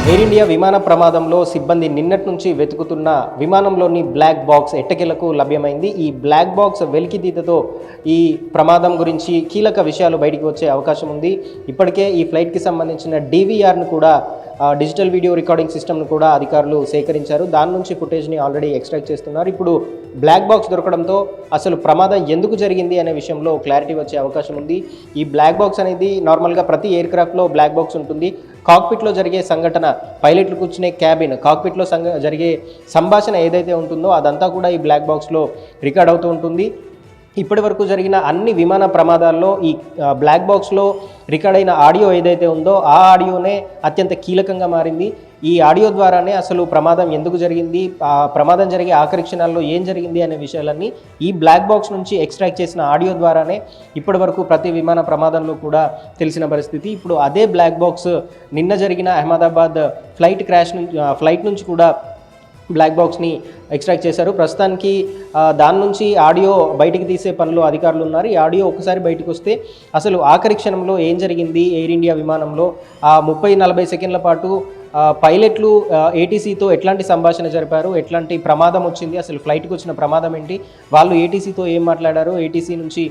Air India విమాన ప్రమాదంలో సిబ్బంది నిన్నటి నుంచి వెతుకుతున్న విమానంలోని బ్లాక్ బాక్స్ ఎట్టకేలకు లభ్యమైంది. ఈ బ్లాక్ బాక్స్ వెలికితీతతో ఈ ప్రమాదం గురించి కీలక విషయాలు బయటికి వచ్చే అవకాశం ఉంది. ఇప్పటికే ఈ ఫ్లైట్కి సంబంధించిన DVRను కూడా డిజిటల్ వీడియో రికార్డింగ్ సిస్టమ్ను కూడా అధికారులు సేకరించారు. దాని నుంచి ఫుటేజ్ని ఆల్రెడీ ఎక్స్ట్రాక్ట్ చేస్తున్నారు. ఇప్పుడు బ్లాక్ బాక్స్ దొరకడంతో అసలు ప్రమాదం ఎందుకు జరిగింది అనే విషయంలో క్లారిటీ వచ్చే అవకాశం ఉంది. ఈ బ్లాక్ బాక్స్ అనేది నార్మల్గా ప్రతి ఎయిర్ క్రాఫ్ట్లో బ్లాక్ బాక్స్ ఉంటుంది. కాక్పిట్లో జరిగే సంఘటన, పైలట్లు కూర్చునే క్యాబిన్, కాక్పిట్లో జరిగే సంభాషణ ఏదైతే ఉంటుందో అదంతా కూడా ఈ బ్లాక్ బాక్స్లో రికార్డ్ అవుతూ ఉంటుంది. ఇప్పటి వరకు జరిగిన అన్ని విమాన ప్రమాదాల్లో ఈ బ్లాక్ బాక్స్లో రికార్డ్ అయిన ఆడియో ఏదైతే ఉందో ఆ ఆడియోనే అత్యంత కీలకంగా మారింది. ఈ ఆడియో ద్వారానే అసలు ప్రమాదం ఎందుకు జరిగింది, ప్రమాదం జరిగే ఆఖరి క్షణాల్లో ఏం జరిగింది అనే విషయాలన్నీ ఈ బ్లాక్ బాక్స్ నుంచి ఎక్స్ట్రాక్ట్ చేసిన ఆడియో ద్వారానే ఇప్పటి వరకు ప్రతి విమాన ప్రమాదంలో కూడా తెలిసిన పరిస్థితి. ఇప్పుడు అదే బ్లాక్ బాక్స్ నిన్న జరిగిన అహ్మదాబాద్ ఫ్లైట్ నుంచి కూడా బ్లాక్ బాక్స్ని ఎక్స్ట్రాక్ట్ చేశారు. ప్రస్తుతానికి దాని నుంచి ఆడియో బయటికి తీసే పనిలో అధికారులు ఉన్నారు. ఈ ఆడియో ఒకసారి బయటకు వస్తే అసలు ఆఖరి క్షణంలో ఏం జరిగింది ఎయిర్ ఇండియా విమానంలో, 30-40 సెకండ్ల పాటు పైలట్లు ATCతో ఎట్లాంటి సంభాషణ జరిపారు, ఎట్లాంటి ప్రమాదం వచ్చింది, అసలు ఫ్లైట్కి వచ్చిన ప్రమాదం ఏంటి, వాళ్ళు ATCతో ఏం మాట్లాడారు, ATC నుంచి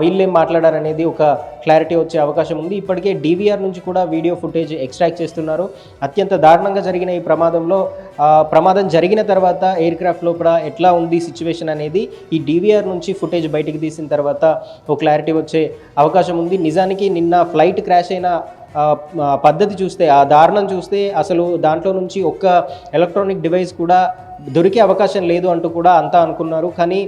వీళ్ళు ఏం మాట్లాడారు అనేది ఒక క్లారిటీ వచ్చే అవకాశం ఉంది. ఇప్పటికే DVR నుంచి కూడా వీడియో ఫుటేజ్ ఎక్స్ట్రాక్ట్ చేస్తున్నారు. అత్యంత దారుణంగా జరిగిన ఈ ప్రమాదంలో ప్రమాదం జరిగిన తర్వాత ఎయిర్ క్రాఫ్ట్ లోపల ఎట్లా ఉంది సిచ్యువేషన్ అనేది ఈ DVR నుంచి ఫుటేజ్ బయటికి తీసిన తర్వాత ఒక క్లారిటీ వచ్చే అవకాశం ఉంది. నిజానికి నిన్న ఫ్లైట్ క్రాష్ అయిన పద్ధతి చూస్తే, ఆ దారుణం చూస్తే అసలు దాంట్లో నుంచి ఒక్క ఎలక్ట్రానిక్ డివైస్ కూడా దొరికే అవకాశం లేదు అంటూ కూడా అంతా అనుకున్నారు. కానీ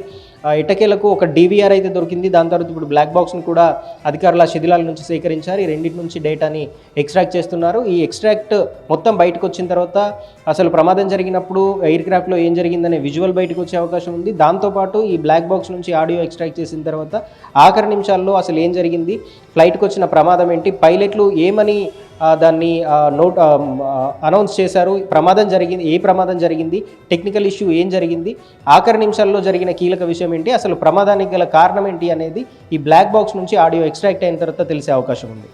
ఎట్టకేలకు ఒక DVR అయితే దొరికింది. దాని తర్వాత ఇప్పుడు బ్లాక్ బాక్స్ని కూడా అధికారుల శిథిలాల నుంచి సేకరించారు. ఈ రెండింటి నుంచి డేటాని ఎక్స్ట్రాక్ట్ చేస్తున్నారు. ఈ ఎక్స్ట్రాక్ట్ మొత్తం బయటకు వచ్చిన తర్వాత అసలు ప్రమాదం జరిగినప్పుడు ఎయిర్ క్రాఫ్ట్లో ఏం జరిగిందనే విజువల్ బయటకు వచ్చే అవకాశం ఉంది. దాంతోపాటు ఈ బ్లాక్ బాక్స్ నుంచి ఆడియో ఎక్స్ట్రాక్ట్ చేసిన తర్వాత ఆఖరి నిమిషాల్లో అసలు ఏం జరిగింది, ఫ్లైట్కి వచ్చిన ప్రమాదం ఏంటి, పైలట్లు ఏమని దాన్ని అనౌన్స్ చేశారు, ప్రమాదం జరిగింది, ఏ ప్రమాదం జరిగింది, టెక్నికల్ ఇష్యూ ఏం జరిగింది, ఆఖరి నిమిషాల్లో జరిగిన కీలక విషయం ఏంటి, అసలు ప్రమాదానికి గల కారణం ఏంటి అనేది ఈ బ్లాక్ బాక్స్ నుంచి ఆడియో ఎక్స్ట్రాక్ట్ అయిన తర్వాత తెలిసే అవకాశం ఉంది.